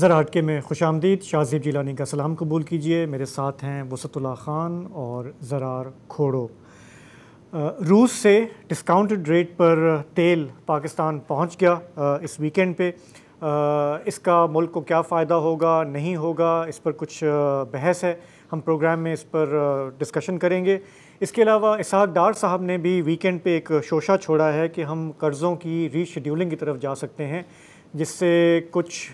ज़रा हटके में खुशामदीद। शाहज़ेब जिलानी का सलाम कबूल कीजिए। मेरे साथ हैं वसतुल्लाह ख़ान और ज़रार खोड़ो। रूस से डिस्काउंटेड रेट पर तेल पाकिस्तान पहुंच गया इस वीकेंड पे। इसका मुल्क को क्या फ़ायदा होगा नहीं होगा, इस पर कुछ बहस है। हम प्रोग्राम में इस पर डिस्कशन करेंगे। इसके अलावा इसहाक डार साहब ने भी वीकेंड पे एक शोशा छोड़ा है कि हम कर्ज़ों की रीशेड्यूलिंग की तरफ जा सकते हैं, जिससे कुछ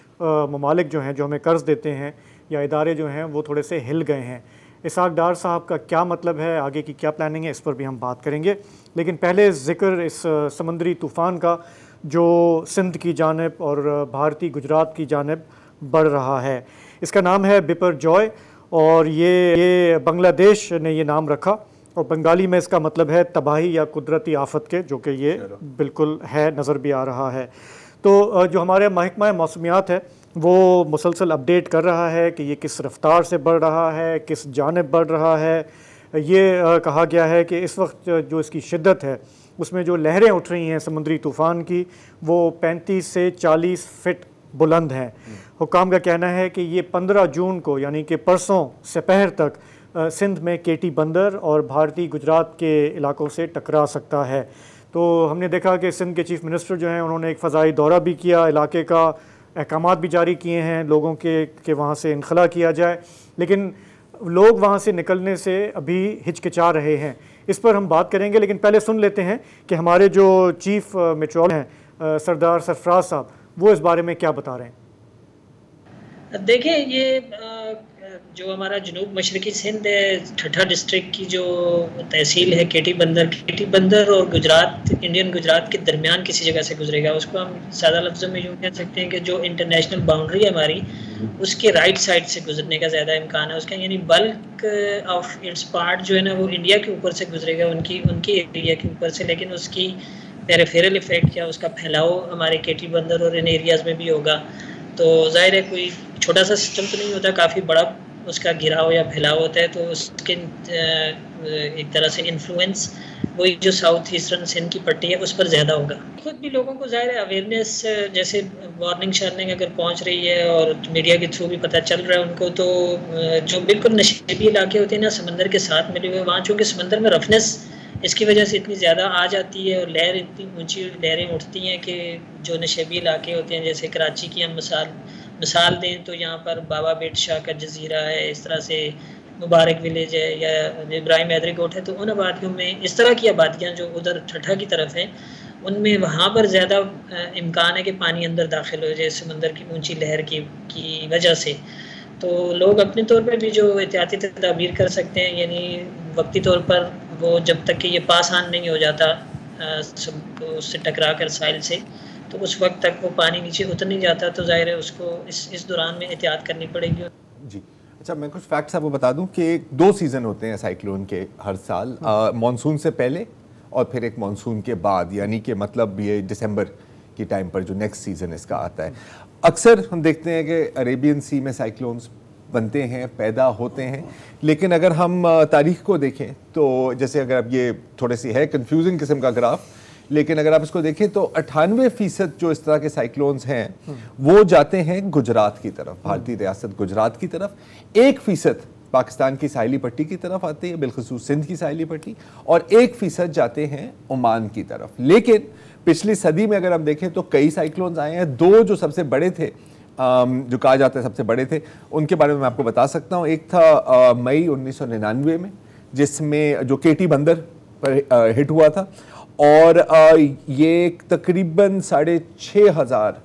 ममालिक जो हैं जो हमें कर्ज़ देते हैं या इदारे जो हैं वो थोड़े से हिल गए हैं। इसहाक डार साहब का क्या मतलब है, आगे की क्या प्लानिंग है, इस पर भी हम बात करेंगे। लेकिन पहले ज़िक्र इस समुद्री तूफ़ान का जो सिंध की जानिब और भारतीय गुजरात की जानिब बढ़ रहा है। इसका नाम है बिपरजॉय और ये बांग्लादेश ने ये नाम रखा और बंगाली में इसका मतलब है तबाही या कुदरती आफत के, जो कि ये बिल्कुल है, नज़र भी आ रहा है। तो जो हमारे महकमा मौसमियात है वो मुसलसल अपडेट कर रहा है कि ये किस रफ्तार से बढ़ रहा है, किस जानिब बढ़ रहा है। ये कहा गया है कि इस वक्त जो इसकी शिद्दत है उसमें जो लहरें उठ रही हैं समुद्री तूफ़ान की वो 35 से 40 फिट बुलंद हैं। हुकाम का कहना है कि ये 15 जून को यानी कि परसों दोपहर तक सिंध में केटी बंदर और भारतीय गुजरात के इलाकों से टकरा सकता है। तो हमने देखा कि सिंध के चीफ़ मिनिस्टर जो हैं उन्होंने एक फ़ज़ाई दौरा भी किया, इलाके का अहकामात भी जारी किए हैं लोगों के वहाँ से इनखला किया जाए, लेकिन लोग वहाँ से निकलने से अभी हिचकिचा रहे हैं। इस पर हम बात करेंगे, लेकिन पहले सुन लेते हैं कि हमारे जो चीफ मेट्रोलॉजिस्ट हैं सरदार सरफराज साहब वो इस बारे में क्या बता रहे हैं। देखिए, ये जो हमारा जनूब मशरकी सिंध है, ठट्ठा डिस्ट्रिक्ट की जो तहसील है केटी बंदर और गुजरात, इंडियन गुजरात के दरमियान किसी जगह से गुजरेगा। उसको हम सादा लफ्ज़ों में यूँ कह सकते हैं कि जो इंटरनेशनल बाउंड्री है हमारी, उसके राइट साइड से गुजरने का ज़्यादा इम्कान है उसका, यानी बल्क ऑफ इट्स पार्ट जो है ना वो इंडिया के ऊपर से गुजरेगा, उनकी एरिया के ऊपर से, लेकिन उसकी पेरिफेरल इफेक्ट या उसका फैलाव हमारे केटी बंदर और इन एरियाज़ में भी होगा। तो जाहिर है कोई छोटा सा सिस्टम तो नहीं होता, काफ़ी बड़ा उसका घिराव या फैलाव होता है। तो उसके एक तरह से इन्फ्लुएंस वही जो साउथ ईस्टर्न सिंध की पट्टी है उस पर ज़्यादा होगा। खुद भी लोगों को जाहिर है अवेयरनेस, जैसे वार्निंग शार्निंग अगर पहुंच रही है और मीडिया के थ्रू भी पता चल रहा है उनको, तो जो बिल्कुल नशीबी इलाके होते हैं ना समंदर के साथ मिले हुए, वहाँ चूँकि समंदर में रफनेस इसकी वजह से इतनी ज़्यादा आ जाती है और लहर इतनी ऊंची लहरें उठती हैं कि जो नशेबी इलाके होते हैं, जैसे कराची की हम मिसाल दें तो यहाँ पर बाबा बेट शाह का जजीरा है, इस तरह से मुबारक विलेज है या इब्राहिम हैदरी कोट है, तो उन आबादियों में इस तरह की आबादियाँ जो उधर ठट्ठा की तरफ हैं उनमें वहाँ पर ज़्यादा इम्कान है कि पानी अंदर दाखिल हो जाए समंदर की ऊँची लहर की वजह से। तो लोग अपने तौर पर भी जो एहतियाती तदाबीर कर सकते हैं, यानी वक्ती तौर पर वो जब तक कि ये पास आन नहीं हो जाता उससे टकरा कर साइल से, तो उस वक्त तक वो पानी नीचे उतर नहीं जाता, तो जाहिर है उसको इस दौरान में एहतियात करनी पड़ेगी। जी अच्छा, मैं कुछ फैक्ट्स आपको बता दूं कि 2 सीज़न होते हैं साइक्लोन के हर साल, मॉनसून से पहले और फिर एक मॉनसून के बाद, यानी कि मतलब ये दिसंबर की टाइम पर जो नेक्स्ट सीज़न इसका आता है। अक्सर हम देखते हैं कि अरेबियन सी में साइक्लोन्स बनते हैं, पैदा होते हैं, लेकिन अगर हम तारीख को देखें तो जैसे अगर अब ये थोड़े सी है कंफ्यूजिंग किस्म का ग्राफ, लेकिन अगर आप इसको देखें तो 98% जो इस तरह के साइक्लोन्स हैं वो जाते हैं गुजरात की तरफ, भारतीय रियासत गुजरात की तरफ। 1% पाकिस्तान की साहिली पट्टी की तरफ आते हैं, बिलखुसूस सिंध की साहिली पट्टी, और 1% जाते हैं ओमान की तरफ। लेकिन पिछली सदी में अगर हम देखें तो कई साइक्लोन्स आए हैं। 2 जो सबसे बड़े थे, जो कहा जाता है सबसे बड़े थे, उनके बारे में मैं आपको बता सकता हूँ। एक था मई 1999 में, जिसमें जो केटी बंदर पर हिट हुआ था, और ये तकरीबन 6500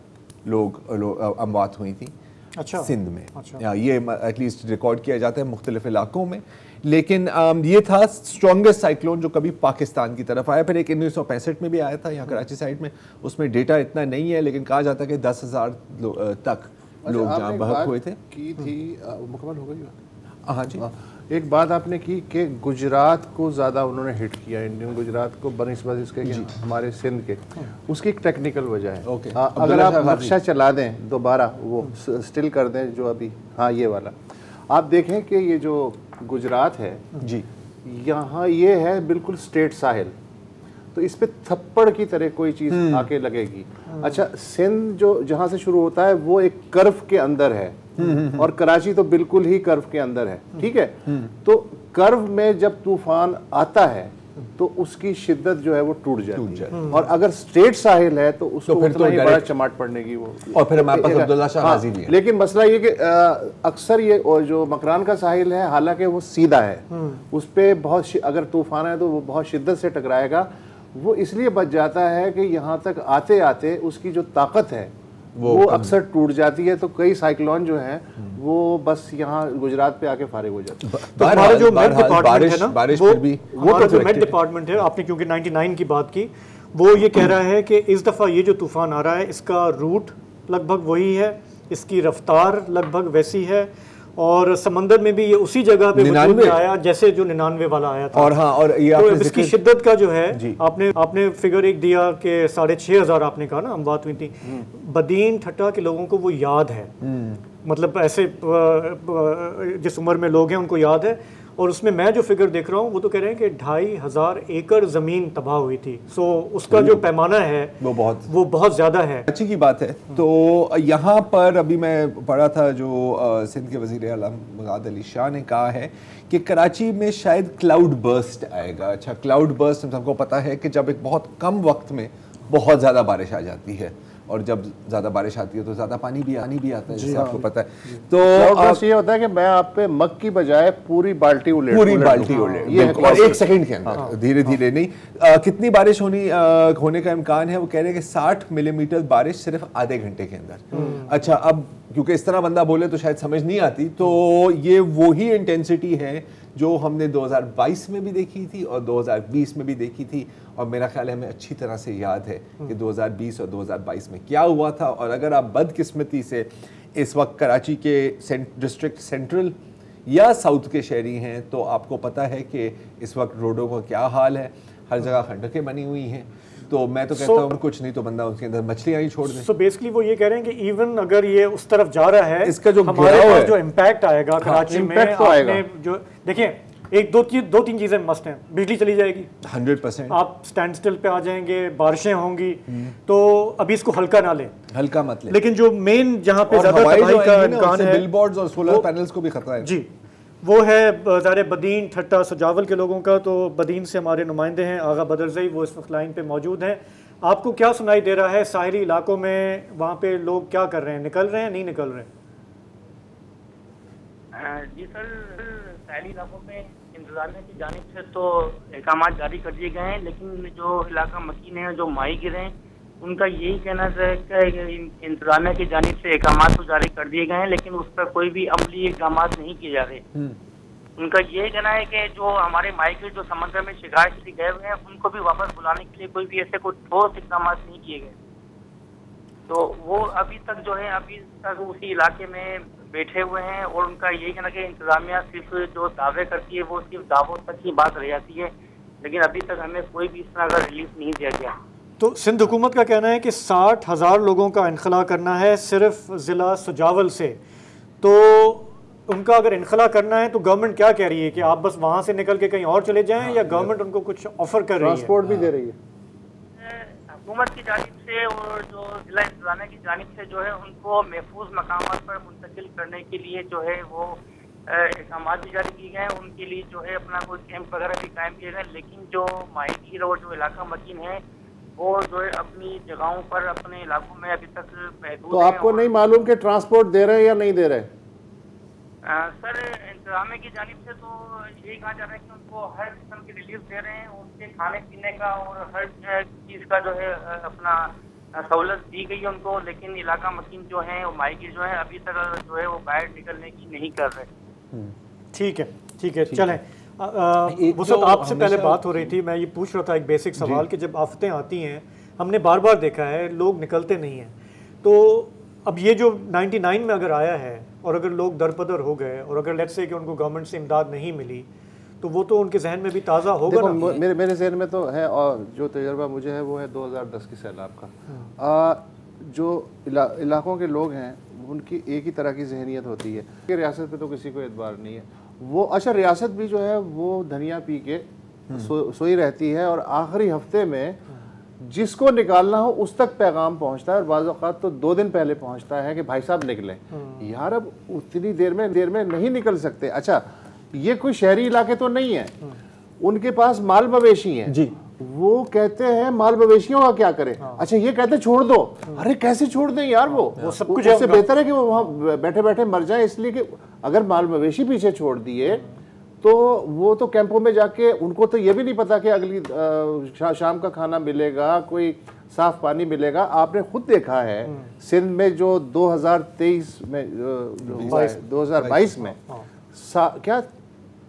लोग अमवात हुई थी। अच्छा। सिंध में। अच्छा। ये एटलीस्ट रिकॉर्ड किया जाता है मुख्तलिफ इलाकों में। लेकिन ये था स्ट्रॉन्गेस्ट साइक्लोन जो कभी पाकिस्तान की तरफ आया। फिर एक 1965 में भी आया था यहाँ कराची साइड में, उसमें डेटा इतना नहीं है, लेकिन कहा जाता है कि 10,000 तक लोग जहाँ बहक हुए थे। की थी मुकम्मल हो गई। हाँ जी, एक बात आपने की कि गुजरात को ज़्यादा उन्होंने हिट किया, इंडियन गुजरात को बनिस्बत इसके हमारे सिंध के, उसकी एक टेक्निकल वजह है। अगर आप नक्शा चला दें दोबारा, वो स्टिल कर दें जो अभी, हाँ ये वाला, आप देखें कि ये जो गुजरात है जी, यहाँ ये है बिल्कुल स्ट्रेट साहिल, तो इस पे थप्पड़ की तरह कोई चीज आके लगेगी। अच्छा, सिंध जो जहां से शुरू होता है वो एक कर्व के अंदर है और कराची तो बिल्कुल ही कर्व के अंदर है, ठीक है। तो कर्व में जब तूफान आता है तो उसकी शिद्दत जो है वो टूट जाती है, और अगर स्ट्रेट साहिल है तो उसको फिर उतना ही बड़ा चमाट पड़ने की वो। और फिर हमारे पास अब्दुल्ला शाह गाजी भी है। लेकिन मसला ये कि अक्सर ये जो मकरान का साहिल है, हालांकि वो सीधा है, उस पे बहुत अगर तूफान है तो वो बहुत शिद्दत से टकराएगा। वो इसलिए बच जाता है कि यहाँ तक आते आते उसकी जो ताकत है वो अक्सर टूट जाती है। तो कई साइक्लोन जो हैं वो बस यहाँ गुजरात पे आके फारिग हो जाते हैं। तो हमारा जो मेट डिपार्टमेंट है ना, वो जो मेट डिपार्टमेंट है, आपने क्योंकि 99 की बात की, वो ये कह रहा है कि इस दफ़ा ये जो तूफान आ रहा है इसका रूट लगभग वही है, इसकी रफ्तार लगभग वैसी है, और समंदर में भी ये उसी जगह पे वजूद में आया जैसे जो 99 वाला आया था। और हाँ, और ये तो इसकी शिद्दत का जो है आपने फिगर एक दिया कि 6,500 आपने कहा ना अमवात हुई थी। बदीन ठट्टा के लोगों को वो याद है, मतलब ऐसे जिस उम्र में लोग हैं उनको याद है। और उसमें मैं जो फिगर देख रहा हूँ वो तो कह रहे हैं कि 2,500 एकड़ ज़मीन तबाह हुई थी। सो उसका जो पैमाना है वो बहुत ज़्यादा है। अच्छी की बात है। तो यहाँ पर अभी मैं पढ़ा था जो सिंध के वज़ीर आला मुराद अली शाह ने कहा है कि कराची में शायद क्लाउड बर्स्ट आएगा। अच्छा, क्लाउड बर्स्ट हमको पता है कि जब एक बहुत कम वक्त में बहुत ज़्यादा बारिश आ जाती है, और जब ज्यादा बारिश आती है तो ज्यादा पानी भी आता है, जैसे आपको पता है। तो ये होता है कि मैं आप पे मग की बजाय पूरी बाल्टी उलेट ये और 1 सेकंड के अंदर, धीरे धीरे नहीं। कितनी बारिश होने का इम्कान है? वो कह रहे हैं कि 60 मिलीमीटर बारिश सिर्फ आधे घंटे के अंदर। अच्छा, अब क्योंकि इस तरह बंदा बोले तो शायद समझ नहीं आती, तो ये वही इंटेंसिटी है जो हमने 2022 में भी देखी थी और 2020 में भी देखी थी, और मेरा ख्याल है हमें अच्छी तरह से याद है कि 2020 और 2022 में क्या हुआ था। और अगर आप बदकिस्मती से इस वक्त कराची के डिस्ट्रिक्ट सेंट्रल या साउथ के शहरी हैं तो आपको पता है कि इस वक्त रोडों का क्या हाल है, हर जगह खंडकें बनी हुई हैं। तो मैं तो कहता हूँ कुछ नहीं तो बंदा उसके अंदर मछलियाँ ही छोड़ दें। सो बेसिकली वो ये कह रहे हैं कि इवन अगर ये उस तरफ जा रहा है, इसका जो हमारे पास जो इम्पैक्ट आएगा कराची में, तो आएगा। जो देखिए एक दो तीन चीजें मस्ट हैं। बिजली चली जाएगी 100%, आप स्टैंड स्टिल पे आ जाएंगे, बारिशें होंगी, तो अभी इसको हल्का ना लें, हल्का मत लें। लेकिन जो मेन जहाँ पे ज्यादा तबाही का इम्कान है, बिलबोर्ड्स और सोलर पैनल्स को भी खतरा है जी, वो है ज़ाहिर बदीन ठट्टा सजावल के लोगों का। तो बदीन से हमारे नुमाइंदे हैं आगा बदरजई, वो इस वक्त लाइन पे मौजूद हैं। आपको क्या सुनाई दे रहा है साहिली इलाकों में? वहाँ पे लोग क्या कर रहे हैं, निकल रहे हैं, नहीं निकल रहे? जी सर, साहिली इलाकों में इंतजामिया की जानिब से तो अहकाम जारी कर दिए गए हैं, लेकिन जो इलाका मकीन है, जो माही गिर हैं, उनका यही कहना है कि इंतजामिया की जानिब से अहकाम तो जारी कर दिए गए हैं, लेकिन उस पर कोई भी अमली इक़दाम नहीं किए जा रहे। उनका यही कहना है कि जो हमारे माइग्रेट जो समंदर में शिकार के लिए गए हुए हैं उनको भी वापस बुलाने के लिए कोई भी ऐसे कोई ठोस इक़दाम नहीं किए गए। तो वो अभी तक उसी इलाके में बैठे हुए हैं, और उनका यही कहना कि इंतजामिया सिर्फ जो दावे करती है वो सिर्फ दावों तक ही बात रह जाती है, लेकिन अभी तक हमें कोई भी इस तरह का रिलीफ नहीं दिया गया। तो सिंध हुकूमत का कहना है कि 60,000 लोगों का इनखला करना है सिर्फ ज़िला सुजावल से। तो उनका अगर इनखला करना है तो गवर्नमेंट क्या कह रही है कि आप बस वहाँ से निकल के कहीं और चले जाएं, या गवर्नमेंट उनको कुछ ऑफर कर रही है? ट्रांसपोर्ट भी दे रही है हुकूमत की जानिब से, और जो जिला इंतजामिया की जानिब से जो है उनको महफूज मकामात पर मुंतकिल करने के लिए जो है वो अहकाम भी जारी किए गए हैं। उनके लिए जो है अपना कोई कैंप वगैरह भी कायम किए गए, लेकिन जो माहिर और जो इलाका मकीन है वो जो है अपनी जगहों पर अपने इलाकों में अभी तक महदूद। तो आपको नहीं मालूम कि ट्रांसपोर्ट दे रहे हैं या नहीं दे रहे? सर, इंतजामिया की जानिब से तो यही कहा जा रहा है कि उनको हर किस्म की रिलीफ दे रहे हैं, उनके खाने पीने का और हर चीज़ का जो है अपना सहूलत दी गई है उनको, लेकिन इलाका मकीन जो है वो माइकी जो है अभी तक जो है वो बाहर निकलने की नहीं कर रहे। ठीक है, चलें। वो सब आपसे पहले बात हो रही थी, मैं ये पूछ रहा था एक बेसिक सवाल कि जब आफतें आती हैं, हमने बार बार देखा है लोग निकलते नहीं हैं। तो अब ये जो 99 में अगर आया है और अगर लोग दरपदर हो गए, और अगर लेट्स से कि उनको गवर्नमेंट से इमदाद नहीं मिली, तो वो तो उनके जहन में भी ताज़ा होगा ना। मेरे जहन में तो है, और जो तजर्बा मुझे है वो है 2010 की सैलाब का। जो इलाकों के लोग हैं उनकी एक ही तरह की जहनीत होती है कि रियासत पे तो किसी को एतबार नहीं है। वो अच्छा, रियासत भी जो है वो धनिया पी के सोई रहती है और आखिरी हफ्ते में जिसको निकालना हो उस तक पैगाम पहुंचता है और बाज़ औक़ात तो 2 दिन पहले पहुंचता है कि भाई साहब निकलें। यार अब उतनी देर में नहीं निकल सकते। अच्छा, ये कोई शहरी इलाके तो नहीं है, उनके पास माल मवेशी हैं जी, वो कहते हैं माल मवेशियों का क्या करें। अच्छा, ये कहते छोड़ दो। अरे कैसे छोड़ दें यार, वो सब कुछ उससे बेहतर है कि वो वहाँ बैठे बैठे मर जाए। इसलिए कि अगर माल मवेशी पीछे छोड़ दिए तो वो तो कैंपों में जाके उनको तो ये भी नहीं पता कि अगली शाम का खाना मिलेगा, कोई साफ पानी मिलेगा। आपने खुद देखा है सिंध में जो 2023 में 2022 में क्या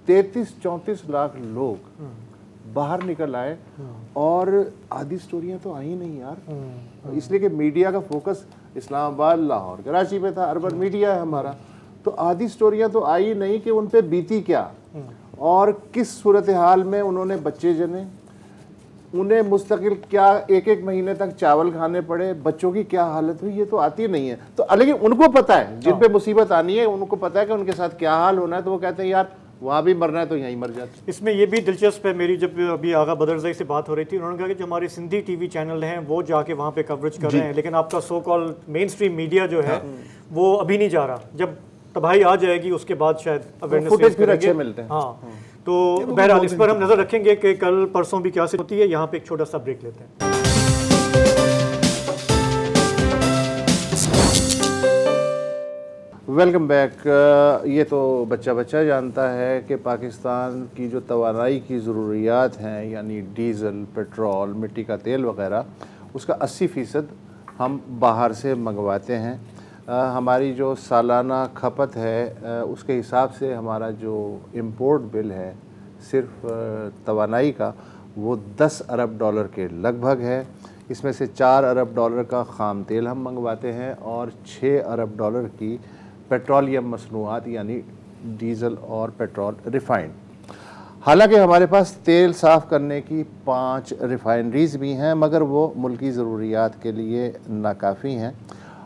33-34 लाख लोग बाहर निकल आए और आधी स्टोरियां तो आई नहीं यार, इसलिए कि मीडिया का फोकस इस्लामाबाद, लाहौर, कराची पे था। अर्बन मीडिया है हमारा, तो आधी स्टोरियां तो आई नहीं कि उन पे बीती क्या और किस सूरत हाल में उन्होंने बच्चे जने, उन्हें मुस्तकिल क्या 1-1 महीने तक चावल खाने पड़े, बच्चों की क्या हालत हुई, ये तो आती नहीं है। तो लेकिन उनको पता है, जिन पे मुसीबत आनी है उनको पता है कि उनके साथ क्या हाल होना है, तो वो कहते हैं यार वहाँ भी मरना है तो यहीं मर जाते। इसमें ये भी दिलचस्प है, मेरी जब अभी आगा बदरज़ई से बात हो रही थी, उन्होंने कहा कि जो हमारे सिंधी टीवी चैनल हैं वो जाके वहाँ पे कवरेज कर रहे हैं, लेकिन आपका सो कॉल मेन स्ट्रीम मीडिया जो है वो अभी नहीं जा रहा। जब तबाही आ जाएगी उसके बाद शायद अवेयरनेस फिर अच्छे मिलते हैं। हाँ, तो बहरहाल इस पर हम नज़र रखेंगे कि कल परसों भी क्या से होती है। यहाँ पे एक छोटा सा ब्रेक लेते हैं। Welcome back. ये तो बच्चा जानता है कि पाकिस्तान की जो तवानाई की ज़रूरियात हैं, यानी डीज़ल, पेट्रोल, मिट्टी का तेल वगैरह, उसका 80% हम बाहर से मंगवाते हैं। हमारी जो सालाना खपत है उसके हिसाब से हमारा जो इंपोर्ट बिल है सिर्फ तवानाई का वो $10 अरब के लगभग है। इसमें से $4 अरब का ख़ाम तेल हम मंगवाते हैं और $6 अरब की पेट्रोलियम मसनूआत यानी डीज़ल और पेट्रोल रिफ़ाइंड। हालांकि हमारे पास तेल साफ़ करने की 5 रिफ़ाइनरीज़ भी हैं, मगर वो मुल्की ज़रूरियात के लिए नाकाफ़ी हैं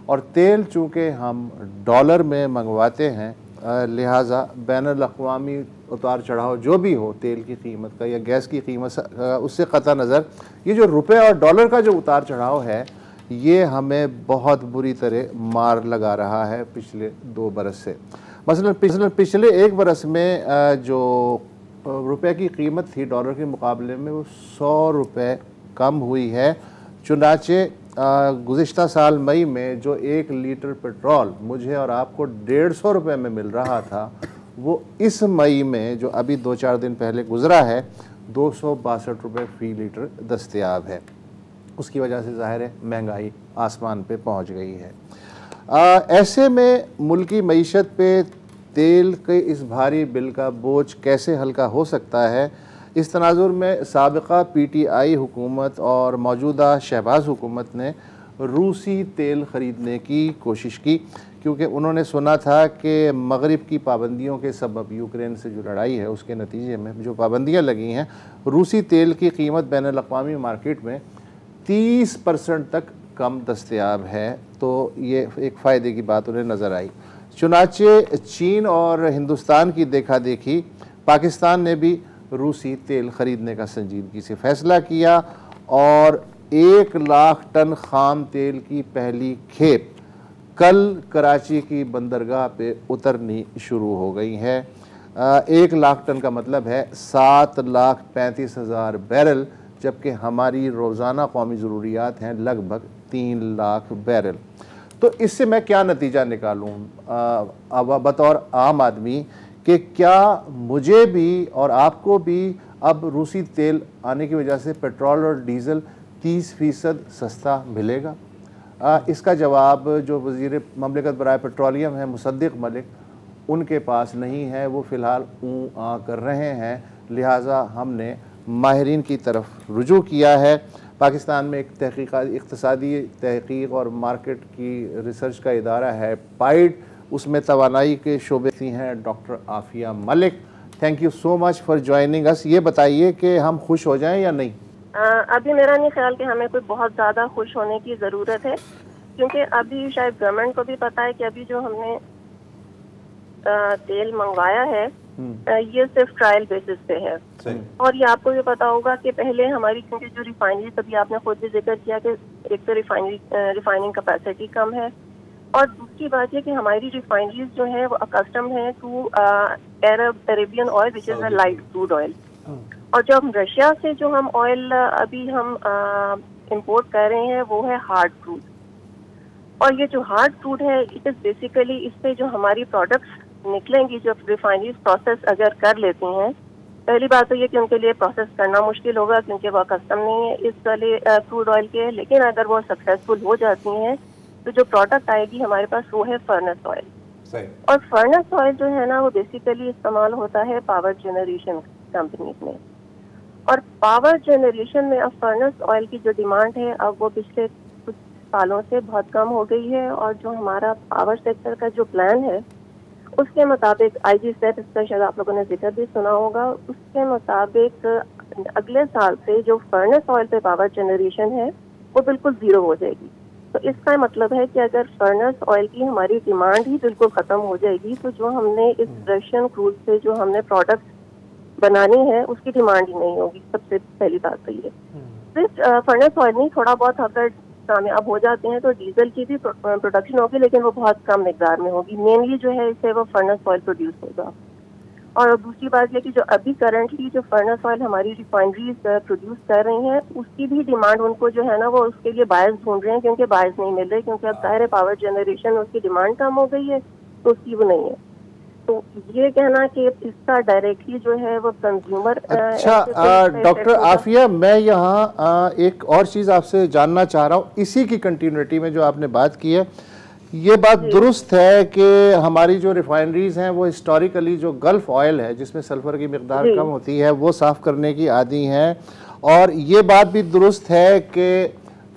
और तेल चूँकि हम डॉलर में मंगवाते हैं, लिहाजा बैनुल-अक़वामी उतार चढ़ाव जो भी हो तेल की कीमत का या गैस की कीमत उससे क़ता नज़र ये जो रुपए और डॉलर का जो उतार चढ़ाव है ये हमें बहुत बुरी तरह मार लगा रहा है पिछले 2 बरस से। मसलन पिछले 1 बरस में जो रुपए की कीमत थी डॉलर के मुकाबले में वो 100 रुपये कम हुई है। चुनाचे गुज़िश्ता साल मई में जो 1 लीटर पेट्रोल मुझे और आपको 150 रुपये में मिल रहा था, वो इस मई में जो अभी 2-4 दिन पहले गुज़रा है 262 रुपये फ़ी लीटर दस्तयाब है। उसकी वजह से ज़ाहिर है महंगाई आसमान पे पहुंच गई है। ऐसे में मुल्की मईशत पे तेल के इस भारी बिल का बोझ कैसे हल्का हो सकता है, इस तनाजुर में साबिक़ा PTI हुकूमत और मौजूदा शहबाज हुकूमत ने रूसी तेल ख़रीदने की कोशिश की, क्योंकि उन्होंने सुना था कि मगरिब की पाबंदियों के सबब यूक्रेन से जो लड़ाई है उसके नतीजे में जो पाबंदियाँ लगी हैं, रूसी तेल की कीमत बैनुल-अक़वामी मार्केट में 30% तक कम दस्तयाब है। तो ये एक फ़ायदे की बात उन्हें नज़र आई। चुनाचे चीन और हिंदुस्तान की देखा देखी पाकिस्तान ने भी रूसी तेल ख़रीदने का संजीदगी से फ़ैसला किया और 1 लाख टन ख़ाम तेल की पहली खेप कल कराची की बंदरगाह पे उतरनी शुरू हो गई है। 1 लाख टन का मतलब है 7,35,000 बैरल, जबकि हमारी रोज़ाना कौमी ज़रूरियात हैं लगभग 3 लाख बैरल। तो इससे मैं क्या नतीजा निकालूँ बतौर आम आदमी कि क्या मुझे भी और आपको भी अब रूसी तेल आने की वजह से पेट्रोल और डीज़ल 30% सस्ता मिलेगा? इसका जवाब जो वज़ीर ममलिकत बराए पेट्रोलियम है मुसद्दिक़ मलिक, उनके पास नहीं है। वो फ़िलहाल आ कर रहे हैं, लिहाजा हमने माहिरीन की तरफ रुजू किया है। पाकिस्तान में एक इक़्तिसादी तहक़ीक़ और मार्केट की रिसर्च का इदारा है पाइड, उसमें तवानाई के शोबे हैं doctor Afia Malik. Thank you so much for joining us. ये बताइए कि हम खुश हो जाएं या नहीं? अभी मेरा नहीं ख्याल कि हमें कोई बहुत ज़्यादा खुश होने की ज़रूरत है, क्योंकि अभी शायद गवर्नमेंट को भी पता है कि अभी जो हमने तेल मंगवाया है ये सिर्फ ट्रायल बेसिस पे है। और ये आपको ये पता होगा कि पहले हमारी क्योंकि जो रिफाइनरी, तभी आपने खुद भी जिक्र किया कि एक तो रिफाइनिंग कैपेसिटी कम है, और दूसरी बात ये कि हमारी रिफाइनरीज जो है वो अकस्टम है to Arabian oil which is a light crude oil. और जो हम रशिया से जो हम ऑयल अभी हम इंपोर्ट कर रहे हैं वो है हार्ड क्रूड। और ये जो हार्ड क्रूड है इट इज बेसिकली इससे जो हमारी प्रोडक्ट्स निकलेंगी, जो रिफाइनरीज प्रोसेस अगर कर लेती हैं, पहली बात तो ये कि उनके लिए प्रोसेस करना मुश्किल होगा क्योंकि वो कस्टम नहीं है इस वाले क्रूड ऑयल के, लेकिन अगर वो सक्सेसफुल हो जाती हैं तो जो प्रोडक्ट आएगी हमारे पास वो है फर्नेस ऑयल। और फर्नेस ऑयल जो है ना वो बेसिकली इस्तेमाल होता है पावर जनरेशन कंपनीज में। और पावर जनरेशन में अब फर्नेस ऑयल की जो डिमांड है अब वो पिछले कुछ सालों से बहुत कम हो गई है। और जो हमारा पावर सेक्टर का जो प्लान है उसके मुताबिक IG सेट, इसका शायद आप लोगों ने जिक्र भी सुना होगा, उसके मुताबिक अगले साल से जो फर्नेस ऑयल पे पावर जनरेशन है वो बिल्कुल जीरो हो जाएगी। तो इसका मतलब है कि अगर फर्नेस ऑयल की हमारी डिमांड ही बिल्कुल ख़त्म हो जाएगी तो जो हमने इस रशियन क्रूड से जो हमने प्रोडक्ट बनानी है उसकी डिमांड ही नहीं होगी। सबसे पहली बात तो ये सिर्फ फर्नेस ऑयल नहीं, थोड़ा बहुत अगर कामयाब हो जाते हैं तो डीजल की भी प्रोडक्शन होगी, लेकिन वो बहुत कम मिकदार में होगी। मेनली जो है इससे वो फर्नेस ऑयल प्रोड्यूस होगा। और दूसरी बात ये कि जो अभी करंटली जो फर्नेस ऑयल हमारी रिफाइनरीज प्रोड्यूस कर रही हैं उसकी भी डिमांड उनको जो है ना वो उसके लिए बायस ढूंढ रहे हैं, क्योंकि बायस नहीं मिल रहे, क्योंकि अब जाहिर है पावर जनरेशन में उसकी डिमांड कम हो गई है तो उसकी वो नहीं है। तो ये कहना कि इसका डायरेक्टली जो है वो कंज्यूमर। अच्छा डॉक्टर आफिया, मैं यहाँ एक और चीज़ आपसे जानना चाह रहा हूँ इसी की कंटिन्यूटी में जो आपने बात की है। ये बात दुरुस्त है कि हमारी जो रिफाइनरीज हैं वो हिस्टोरिकली जो गल्फ ऑयल है जिसमें सल्फर की मिकदार कम होती है वो साफ़ करने की आदी हैं। और ये बात भी दुरुस्त है कि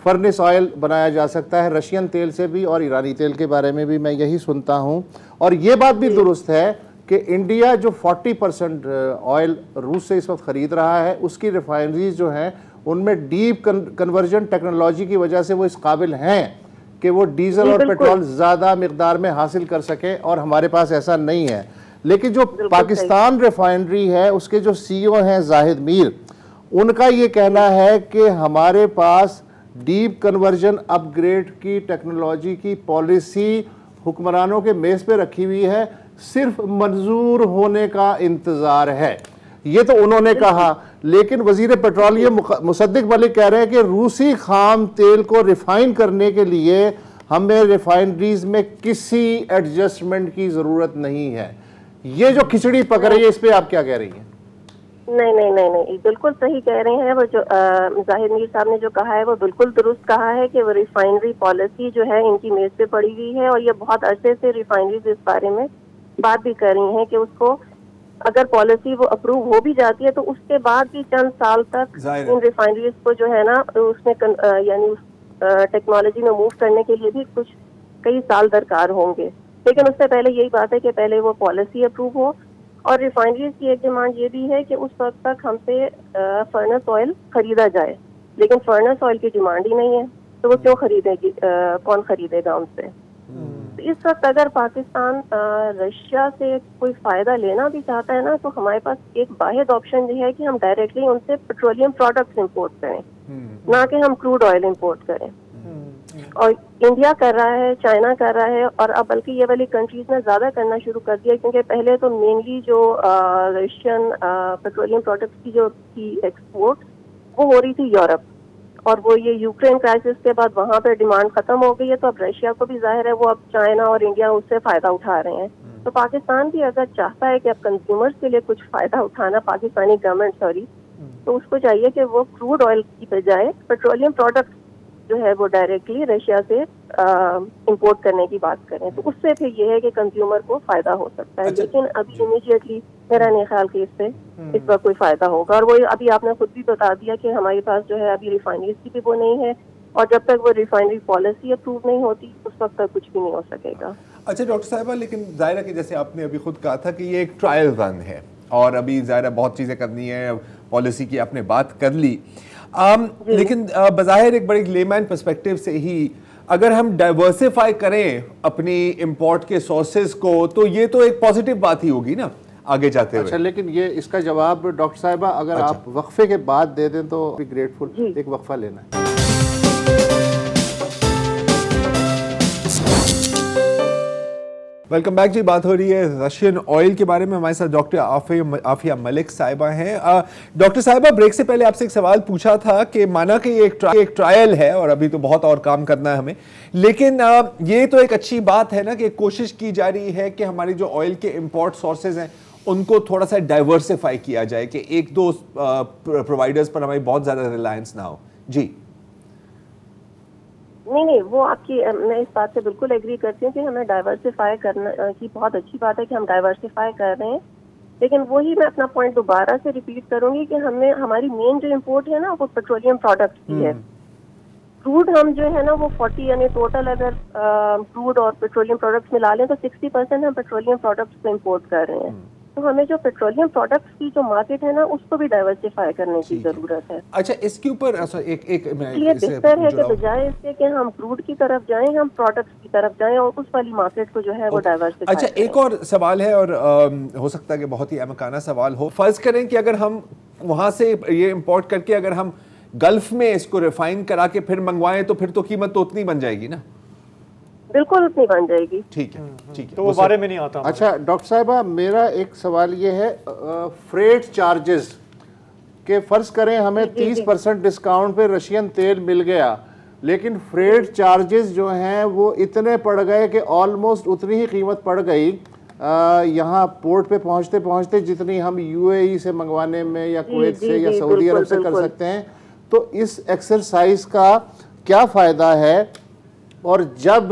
फर्नेस ऑयल बनाया जा सकता है रशियन तेल से भी, और ईरानी तेल के बारे में भी मैं यही सुनता हूँ। और ये बात भी दुरुस्त है कि इंडिया जो 40% ऑयल रूस से इस वक्त ख़रीद रहा है उसकी रिफाइनरीज जो हैं उनमें डीप कन्वर्जन टेक्नोलॉजी की वजह से वो इस काबिल हैं कि वो डीजल और पेट्रोल ज़्यादा मिकदार में हासिल कर सकें, और हमारे पास ऐसा नहीं है। लेकिन जो पाकिस्तान रिफाइनरी है उसके जो CEO हैं जाहिद मीर, उनका ये कहना है कि हमारे पास डीप कन्वर्जन अपग्रेड की टेक्नोलॉजी की पॉलिसी हुक्मरानों के मेज़ पे रखी हुई है, सिर्फ मंजूर होने का इंतज़ार है। ये तो उन्होंने कहा, लेकिन वजीर पेट्रोलियम मुसद्दिक मलिक कह रहे हैं कि रूसी खाम तेल को रिफाइन करने के लिए हमें रिफाइनरीज में किसी एडजस्टमेंट की ज़रूरत नहीं है। ये जो खिचड़ी पक रही है इस पर आप क्या कह रही हैं? नहीं नहीं नहीं नहीं, बिल्कुल सही कह रहे हैं। वो जो जाहिर मीर साहब ने जो कहा है वो बिल्कुल दुरुस्त कहा है कि वो रिफाइनरी पॉलिसी जो है इनकी मेज पे पड़ी हुई है, और ये बहुत अरसे से रिफाइनरीज इस बारे में बात भी कर रही हैं कि उसको अगर पॉलिसी वो अप्रूव हो भी जाती है तो उसके बाद भी चंद साल तक इन रिफाइनरीज को जो है ना उसमें यानी उस टेक्नोलॉजी में मूव करने के लिए भी कुछ कई साल दरकार होंगे। लेकिन उससे पहले यही बात है कि पहले वो पॉलिसी अप्रूव हो। और रिफाइनरीज की एक डिमांड ये भी है कि उस वक्त तक हमसे फर्नेस ऑयल खरीदा जाए, लेकिन फर्नेस ऑयल की डिमांड ही नहीं है तो वो क्यों खरीदेगी, कौन खरीदेगा उनसे। तो इस वक्त अगर पाकिस्तान रशिया से कोई फ़ायदा लेना भी चाहता है ना तो हमारे पास एक वाहिद ऑप्शन ये है कि हम डायरेक्टली उनसे पेट्रोलियम प्रोडक्ट्स इंपोर्ट करें, ना कि हम क्रूड ऑयल इंपोर्ट करें। और इंडिया कर रहा है, चाइना कर रहा है, और अब बल्कि ये वाली कंट्रीज ने ज़्यादा करना शुरू कर दिया, क्योंकि पहले तो मेनली जो रशियन पेट्रोलियम प्रोडक्ट्स की जो थी एक्सपोर्ट वो हो रही थी यूरोप, और वो ये यूक्रेन क्राइसिस के बाद वहाँ पे डिमांड खत्म हो गई है। तो अब रशिया को भी जाहिर है वो अब चाइना और इंडिया उससे फ़ायदा उठा रहे हैं। तो पाकिस्तान भी अगर चाहता है कि अब कंज्यूमर्स के लिए कुछ फ़ायदा उठाना, पाकिस्तानी गवर्नमेंट तो उसको चाहिए कि वो क्रूड ऑयल की बजाय पेट्रोलियम प्रोडक्ट जो है वो डायरेक्टली रशिया से इंपोर्ट करने की बात करें, तो उससे फिर ये है कि कंज्यूमर को फायदा हो सकता है। लेकिन अभी इमीडिएटली मेरा नहीं ख्याल कि इससे इस पर कोई फायदा होगा। और वो अभी आपने खुद भी बता दिया कि हमारे पास जो है अभी रिफाइनरीज की भी वो नहीं है, और जब तक वो रिफाइनरी पॉलिसी अप्रूव नहीं होती उस वक्त तक कुछ भी नहीं हो सकेगा। अच्छा डॉक्टर साहिबा, लेकिन ज़ाहिर कि जैसे आपने अभी खुद कहा था कि ये एक ट्रायल रन है और अभी ज़ाहिर बहुत चीज़ें करनी है, पॉलिसी की आपने बात कर ली, लेकिन बज़ाहिर एक बड़ी लेमैन पर्सपेक्टिव से ही अगर हम डाइवर्सिफाई करें अपनी इंपोर्ट के सोर्सेज को तो ये तो एक पॉजिटिव बात ही होगी ना। आगे जाते हुए। अच्छा, लेकिन ये इसका जवाब डॉक्टर साहिबा अगर आप वक्फे के बाद दे दें तो भी ग्रेटफुल। एक वक्फा लेना है। वेलकम बैक जी। बात हो रही है रशियन ऑयल के बारे में। हमारे साथ डॉक्टर आफिया मलिक साहिबा हैं। डॉक्टर साहिबा, ब्रेक से पहले आपसे एक सवाल पूछा था कि माना कि ये एक ट्रायल है और अभी तो बहुत और काम करना है हमें, लेकिन ये तो एक अच्छी बात है ना कि कोशिश की जा रही है कि हमारी जो ऑयल के इंपोर्ट सोर्सेज हैं उनको थोड़ा सा डाइवर्सिफाई किया जाए, कि एक दो प्रोवाइडर्स पर हमारी बहुत ज़्यादा रिलायंस ना हो। जी नहीं, वो आपकी, मैं इस बात से बिल्कुल एग्री करती हूँ कि हमें डाइवर्सिफाई करना की बहुत अच्छी बात है कि हम डाइवर्सिफाई कर रहे हैं, लेकिन वही मैं अपना पॉइंट दोबारा से रिपीट करूंगी कि हमें हमारी मेन जो इम्पोर्ट है ना वो पेट्रोलियम प्रोडक्ट्स की है। क्रूड हम जो है ना वो 40 यानी टोटल अगर क्रूड और पेट्रोलियम प्रोडक्ट्स मिला लें तो 60% हम पेट्रोलियम प्रोडक्ट्स को इम्पोर्ट कर रहे हैं। तो हमें जो पेट्रोलियम प्रोडक्ट्स की जो मार्केट है ना उसको भी डाइवर्सिफाई करने की जरूरत है। अच्छा, इसके ऊपर ये बेहतर है कि बजाय इसके कि हम क्रूड की तरफ जाएं, हम प्रोडक्ट्स की तरफ जाएं और उस वाली मार्केट को जो है वो डाइवर्सिफाई। अच्छा, एक और सवाल है और हो सकता है कि बहुत ही अहमकाना सवाल हो। फर्ज करें कि अगर हम वहां से ये इंपोर्ट करके अगर हम गल्फ में इसको रिफाइन करा के फिर मंगवाएं तो फिर तो कीमत तो उतनी बन जाएगी ना? बिल्कुल उतनी बन जाएगी। ठीक है, ठीक है, तो वो बारे में नहीं आता। अच्छा डॉक्टर साहिबा, मेरा एक सवाल ये है, फ्रेट चार्जेस के फर्ज करें हमें 30% डिस्काउंट पे रशियन तेल मिल गया, लेकिन फ्रेट चार्जेस जो हैं वो इतने पड़ गए कि ऑलमोस्ट उतनी ही कीमत पड़ गई यहाँ पोर्ट पे पहुँचते पहुँचते जितनी हम यूएई से मंगवाने में या कुवैत से या सऊदी अरब से कर सकते हैं। तो इस एक्सरसाइज का क्या फ़ायदा है? और जब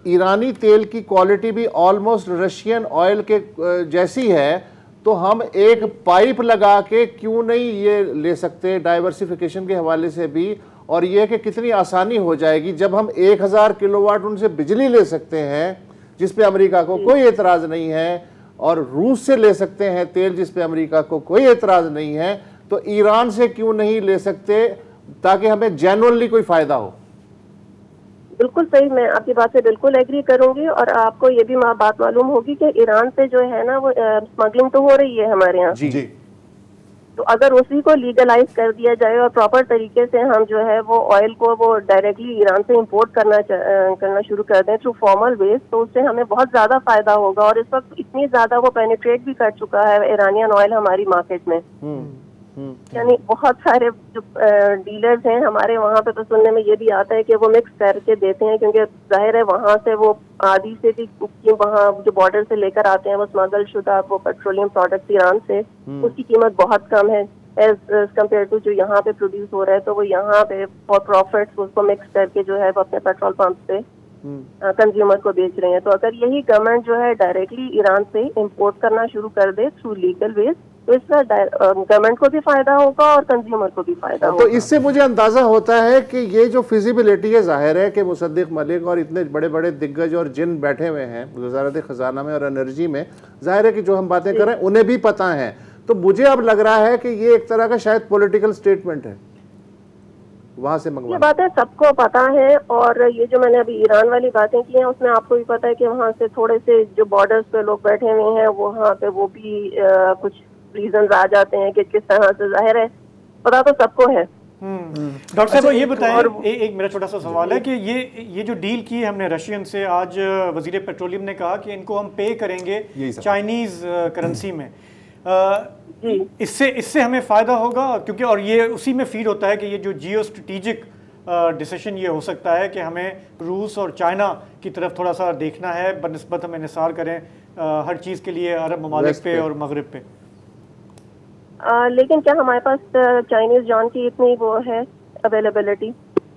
ईरानी तेल की क्वालिटी भी ऑलमोस्ट रशियन ऑयल के जैसी है, तो हम एक पाइप लगा के क्यों नहीं ये ले सकते डाइवर्सिफिकेशन के हवाले से भी? और ये कि कितनी आसानी हो जाएगी जब हम 1000 किलोवाट उनसे बिजली ले सकते हैं जिस पे अमेरिका को कोई एतराज़ नहीं है, और रूस से ले सकते हैं तेल जिस पे अमेरिका को कोई एतराज़ नहीं है, तो ईरान से क्यों नहीं ले सकते ताकि हमें जेन्युइनली कोई फ़ायदा हो? बिल्कुल सही, मैं आपकी बात से बिल्कुल एग्री करूंगी। और आपको ये भी बात मालूम होगी कि ईरान से जो है ना वो स्मगलिंग तो हो रही है हमारे यहाँ। जी जी। तो अगर उसी को लीगलाइज कर दिया जाए और प्रॉपर तरीके से हम जो है वो ऑयल को वो डायरेक्टली ईरान से इंपोर्ट करना शुरू कर दें थ्रू फॉर्मल वेज, तो उससे हमें बहुत ज्यादा फायदा होगा। और इस वक्त इतनी ज्यादा वो पेनिट्रेट भी कर चुका है ईरानियन ऑयल हमारी मार्केट में। यानी बहुत सारे जो डीलर्स हैं हमारे वहाँ पे, तो सुनने में ये भी आता है कि वो मिक्स करके देते हैं, क्योंकि जाहिर है वहाँ से वो आदि से भी वहाँ जो बॉर्डर से लेकर आते हैं वो स्मगल शुदा वो पेट्रोलियम प्रोडक्ट ईरान से, उसकी कीमत बहुत कम है एज कम्पेयर टू जो यहाँ पे प्रोड्यूस हो रहा है। तो वो यहाँ पे फॉर प्रॉफिट्स उसको मिक्स करके जो है वो अपने पेट्रोल पंप पे कंज्यूमर को बेच रहे हैं। तो अगर यही गवर्नमेंट जो है डायरेक्टली ईरान से इंपोर्ट करना शुरू कर दे थ्रू लीगल वेज, तो इसका गवर्नमेंट को भी फायदा होगा और कंज्यूमर को भी फायदा होगा। तो इससे मुझे अंदाजा होता है कि ये जो फिजिबिलिटी है, जाहिर है कि मुसद्दिक मलिक और इतने बड़े बड़े दिग्गज और जिन बैठे हुए हैं वज़ारत ख़जाना में और एनर्जी में, जाहिर है कि जो हम बातें कर रहे हैं उन्हें भी पता है। तो मुझे अब लग रहा है कि ये एक तरह का शायद पॉलिटिकल स्टेटमेंट है वहां से मंगवा। ये बातें सबको पता है। और ये जो मैंने अभी ईरान वाली बातें की हैं उसमें आपको भी पता है कि वहाँ से थोड़े से जो बॉर्डर्स पे लोग बैठे हुए हैं वहाँ पे वो भी कुछ रीजन आ जाते हैं कि किस तरह से, जाहिर है पता तो सबको है। डॉक्टर साहब ये बताएं, एक मेरा छोटा सा सवाल है कि ये जो डील की है हमने रशियन से, आज वजीर पेट्रोलियम ने कहा कि इनको हम पे करेंगे चाइनीज करेंसी में, इससे हमें फ़ायदा होगा? क्योंकि और ये उसी में फीड होता है कि ये जो जियो स्ट्रेटिजिक डिसीजन ये हो सकता है कि हमें रूस और चाइना की तरफ थोड़ा सा देखना है बनिस्बत हम इन्हिसार करें हर चीज़ के लिए अरब ममालिक पे और मगरिब पे। लेकिन क्या हमारे पास चाइनीज जॉन की इतनी वो है अवेलेबिलिटी?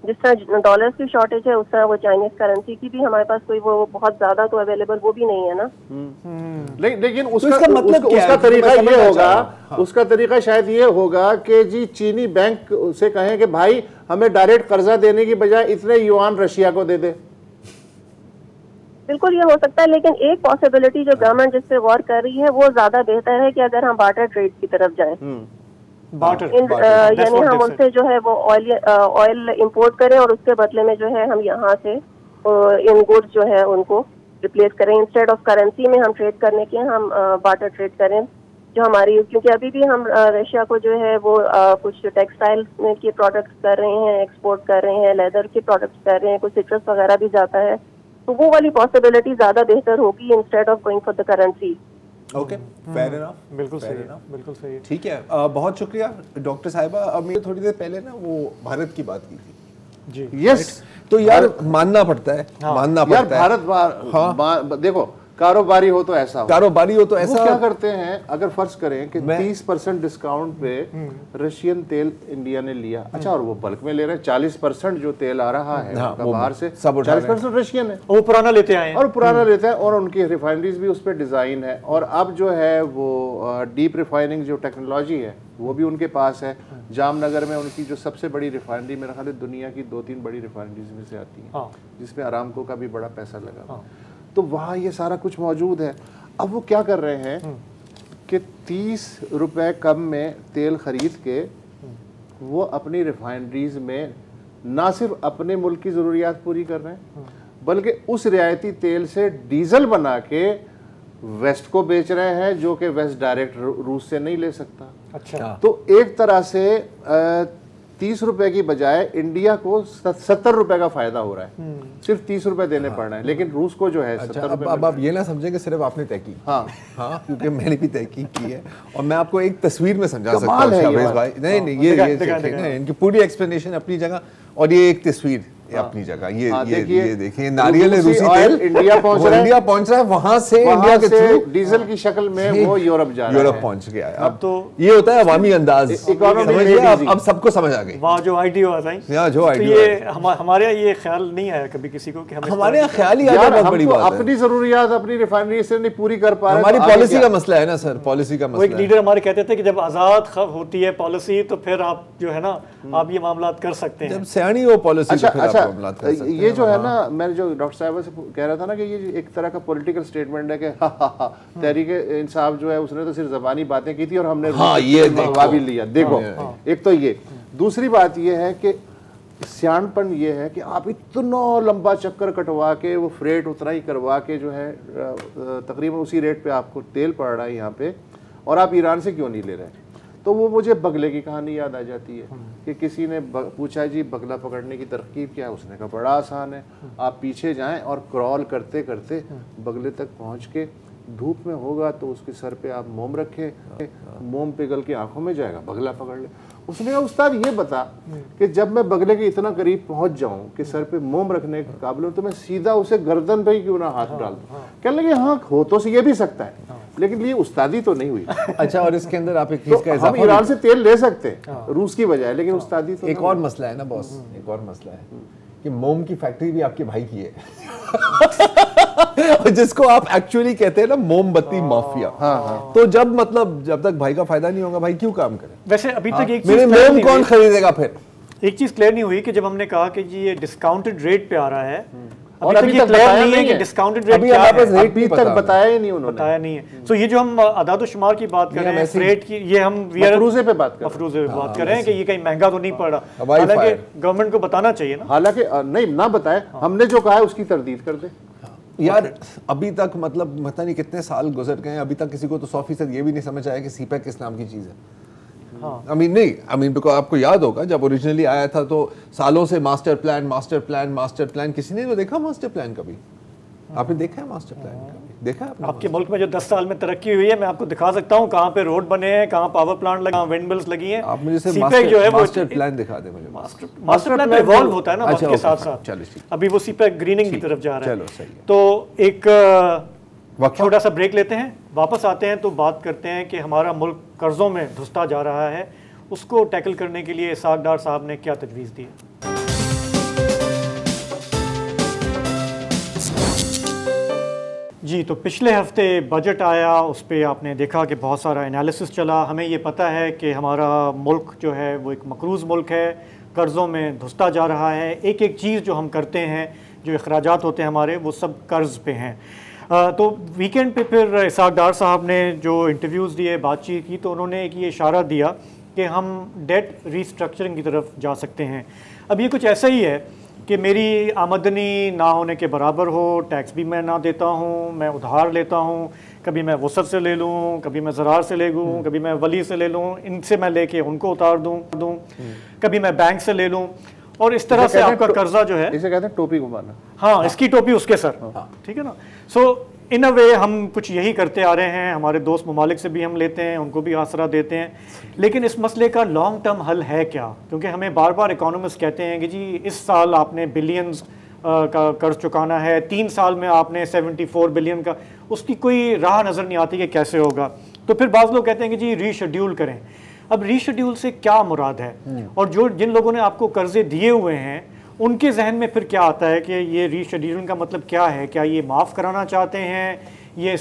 जिस तरह डॉलर्स की शॉर्टेज है उस तरह वो चाइनीज करेंसी की भी हमारे पास कोई वो बहुत ज्यादा तो अवेलेबल वो भी नहीं है ना। लेकिन उसका मतलब उसका तरीका ये होगा, उसका तरीका शायद ये होगा कि जी चीनी बैंक से कहें कि भाई हमें डायरेक्ट कर्जा देने की बजाय इतने युआन रशिया को दे दे। बिल्कुल ये हो सकता है, लेकिन एक पॉसिबिलिटी जो गवर्नमेंट जिस पे गौर कर रही है वो ज्यादा बेहतर है कि अगर हम बार्टर ट्रेड की तरफ जाएं, यानी हम उनसे जो है वो ऑयल इंपोर्ट करें और उसके बदले में जो है हम यहाँ से इन गुड्स जो है उनको रिप्लेस करें, इंस्टेड ऑफ करेंसी में हम ट्रेड करने के हम बार्टर ट्रेड करें जो हमारी, क्योंकि अभी भी हम रशिया को जो है वो कुछ टेक्सटाइल के प्रोडक्ट्स कर रहे हैं, एक्सपोर्ट कर रहे हैं, लेदर के प्रोडक्ट्स कर रहे हैं, कुछ सिट्रस वगैरह भी जाता है, तो वो वाली पॉसिबिलिटी ज़्यादा बेहतर होगी instead of going for the currency. Okay, fair enough, बिल्कुल सही है, बिल्कुल सही है। ठीक है, बहुत शुक्रिया डॉक्टर साहिबा। अब मैं थोड़ी देर पहले ना वो भारत की बात की थी जी। यस, तो यार मानना पड़ता है, मानना यार पड़ता है। भारत देखो, कारोबारी हो तो ऐसा हो, कारोबारी हो तो ऐसा। वो क्या करते हैं, अगर फर्ज करें कि 30% डिस्काउंट पे रशियन तेल इंडिया ने लिया, अच्छा, और वो बल्क में ले रहे हैं, 40% जो तेल आ रहा है बाहर से, 40% रशियन है, वो पुराना लेते आए हैं और पुराना लेता है, और उनकी रिफाइनरीज भी उस पर डिजाइन है, और अब जो है वो डीप रिफाइनिंग जो टेक्नोलॉजी है वो भी उनके पास है। जामनगर में उनकी जो सबसे बड़ी रिफाइनरी, मेरे ख्याल दुनिया की 2-3 बड़ी रिफाइनरीज में से आती है, जिसमें आरामको का भी बड़ा पैसा लगा, तो वहाँ ये सारा कुछ मौजूद है। अब वो क्या कर रहे हैं कि 30 रुपए कम में तेल खरीद के वो अपनी रिफाइनरीज में ना सिर्फ अपने मुल्क की ज़रूरियात पूरी कर रहे हैं, बल्कि उस रियायती तेल से डीजल बना के वेस्ट को बेच रहे हैं, जो कि वेस्ट डायरेक्ट रूस से नहीं ले सकता। अच्छा, तो एक तरह से 30 रुपए की बजाय इंडिया को 70 रुपए का फायदा हो रहा है, सिर्फ 30 रुपए देने पड़ रहे हैं, लेकिन रूस को जो है 70 रुपए। अब आप ये ना समझें कि सिर्फ आपने तय की, हाँ, क्योंकि मैंने भी तहकीक की है, और मैं आपको एक तस्वीर में समझा सकता हूँ शाहबाज भाई। नहीं, ये इनकी पूरी एक्सप्लेनेशन अपनी जगह, और ये एक तस्वीर अपनी जगह, ये देखिए, नारियल रूसी तेल इंडिया पहुंच रहा है, वहां से इंडिया के थ्रू डीजल की शक्ल में वो यूरोप जा रहा है, यूरोप पहुंच गया है। अब तो ये होता है अवामी अंदाज, अब सबको समझ आ गई। वहाँ जो आईडी हुआ था, जो आईडी, ये हमारे ये ख्याल नहीं आया कभी किसी को कि हमारे यहाँ ख्याल ही आया, बहुत बड़ी बात है। अपनी जरूरियात अपनी रिफाइनरी से नहीं पूरी कर पा रहे, हमारी पॉलिसी का मसला है ना सर, पॉलिसी का मसला। एक लीडर हमारे कहते थे कि जब आजाद होती है पॉलिसी तो फिर आप जो है ना आप ये मामला कर सकते हैं, जब सियानी हो पॉलिसी। अच्छा, ये जो है ना, मैं जो डॉक्टर साहब से कह रहा था ना कि ये एक तरह का पॉलिटिकल स्टेटमेंट है कि तहरीक-ए-इंसाफ जो है उसने तो सिर्फ ज़बानी बातें की थी और हमने ये मंगवा भी लिया। देखो, एक तो ये, दूसरी बात ये है कि सियानपन ये है कि आप इतना लंबा चक्कर कटवा के वो फ्रेट उतना ही करवा के जो है तकरीबन उसी रेट पे आपको तेल पड़ रहा है यहाँ पे, और आप ईरान से क्यों नहीं ले रहे? तो वो मुझे बगले की कहानी याद आ जाती है कि किसी ने पूछा जी बगला पकड़ने की तरकीब क्या है, उसने कहा बड़ा आसान है, आप पीछे जाएं और क्रॉल करते करते बगले तक पहुंच के, धूप में होगा तो उसके सर पे आप मोम रखें, मोम पिघल के आंखों में जाएगा, बगला पकड़ ले। उसने कहा उस्ताद ये बता कि जब मैं बगले के इतना करीब पहुंच जाऊं कि सर पे मोम रखने के काबिल हूं, तो मैं सीधा उसे गर्दन पे ही क्यों ना हाथ डाल दूं? कहने लगे हाँ, हो तो ये भी सकता है, लेकिन ये उस्तादी तो नहीं हुई। अच्छा, और इसके अंदर आप एक चीज का हम ईरान से तेल ले सकते हैं रूस की बजाय, लेकिन उस्तादी तो एक और मसला है ना बॉस, एक और मसला है कि मोम की फैक्ट्री भी आपके भाई की है जिसको आप एक्चुअली कहते हैं ना मोमबत्ती माफिया। तो जब तक भाई का फायदा नहीं होगा, भाई क्यों काम करे? वैसे अभी तक एक चीज मोम कौन खरीदेगा फिर? एक चीज क्लियर नहीं हुई कि जब हमने कहा कि जी ये डिस्काउंटेड रेट पे आ रहा है, और अभी तक क्लियर नहीं है कि डिस्काउंटेड रेट क्या है, अभी तक बताया ही नहीं उन्होंने, बताया नहीं है। तो ये जो हम आदाद-ओ-शुमार की बात कर रहे हैं रेट की, ये हम मफरूजे पे बात कर रहे हैं कि ये कहीं महंगा तो नहीं पड़ रहा, हालांकि गवर्नमेंट को बताना चाहिए ना। हालांकि नहीं, ना बताए, हमने जो कहा है उसकी तरदीद कर दे यार। अभी तक पता नहीं कितने साल गुजर गए, अभी तक किसी को तो 100% ये भी नहीं समझ आया कि सीपैक किस नाम की चीज़ है। बिकॉज आपको याद होगा जब ओरिजिनली आया था तो सालों से मास्टर प्लान, किसी ने तो देखा मास्टर प्लान कभी? आपने देखा है मास्टर प्लान कभी? देखा है आपके मुल्क में जो 10 साल में तरक्की हुई है, मैं आपको दिखा सकता हूँ कहाँ पे रोड बने हैं, कहाँ पावर प्लांट लगे, कहाँ विंड मिल्स लगी हैं। आप मुझे मास्टर प्लान दिखा दे मुझे। मास्टर प्लान इवॉल्व होता है ना वक्त के साथ साथ। अभी वो सीपैक ग्रीनिंग की तरफ जा रहा है। तो एक छोटा सा ब्रेक लेते हैं, वापस आते हैं तो बात करते हैं कि हमारा मुल्क कर्जों में धुसता जा रहा है, उसको टैकल करने के लिए इसाक डार साहब ने क्या तजवीज़ दी। जी, तो पिछले हफ्ते बजट आया, उस पर आपने देखा कि बहुत सारा एनालिसिस चला। हमें ये पता है कि हमारा मुल्क जो है वो एक मकरूज़ मुल्क है, कर्ज़ों में धुसता जा रहा है। एक एक चीज़ जो हम करते हैं, जो अखराजात होते हैं हमारे, वो सब कर्ज़ पे हैं। तो वीकेंड पे फिर इसाक डार साहब ने जो इंटरव्यूज़ दिए, बातचीत की, तो उन्होंने एक ये इशारा दिया कि हम डेट रीस्ट्रक्चरिंग की तरफ जा सकते हैं। अब ये कुछ ऐसा ही है कि मेरी आमदनी ना होने के बराबर हो, टैक्स भी मैं ना देता हूँ, मैं उधार लेता हूँ, कभी मैं वसत से ले लूँ, कभी मैं ज़रार से ले लूँ, कभी मैं वली से ले लूँ, इनसे मैं लेके उनको उतार दूँ, कभी मैं बैंक से ले लूँ, और इस तरह से आपका कर्जा जो है, इसे कहते हैं टोपी घुमाना। हाँ, इसकी टोपी उसके सर, ठीक है ना। सो इन अ वे हम कुछ यही करते आ रहे हैं, हमारे दोस्त ममालिक से भी हम लेते हैं, उनको भी आसरा देते हैं, लेकिन इस मसले का लॉन्ग टर्म हल है क्या? क्योंकि हमें बार बार इकोनॉमिस्ट कहते हैं कि जी इस साल आपने बिलियंस का कर्ज चुकाना है, 3 साल में आपने 74 बिलियन का, उसकी कोई राह नज़र नहीं आती कि कैसे होगा। तो फिर बाज़ लोग कहते हैं कि जी रीशेड्यूल करें। अब रीशेड्यूल से क्या मुराद है? और जिन लोगों ने आपको कर्जे दिए हुए हैं उनके जहन में फिर क्या आता है कि ये रीशेड्यूलिंग का मतलब क्या है? क्या ये माफ़ कराना चाहते हैं, ये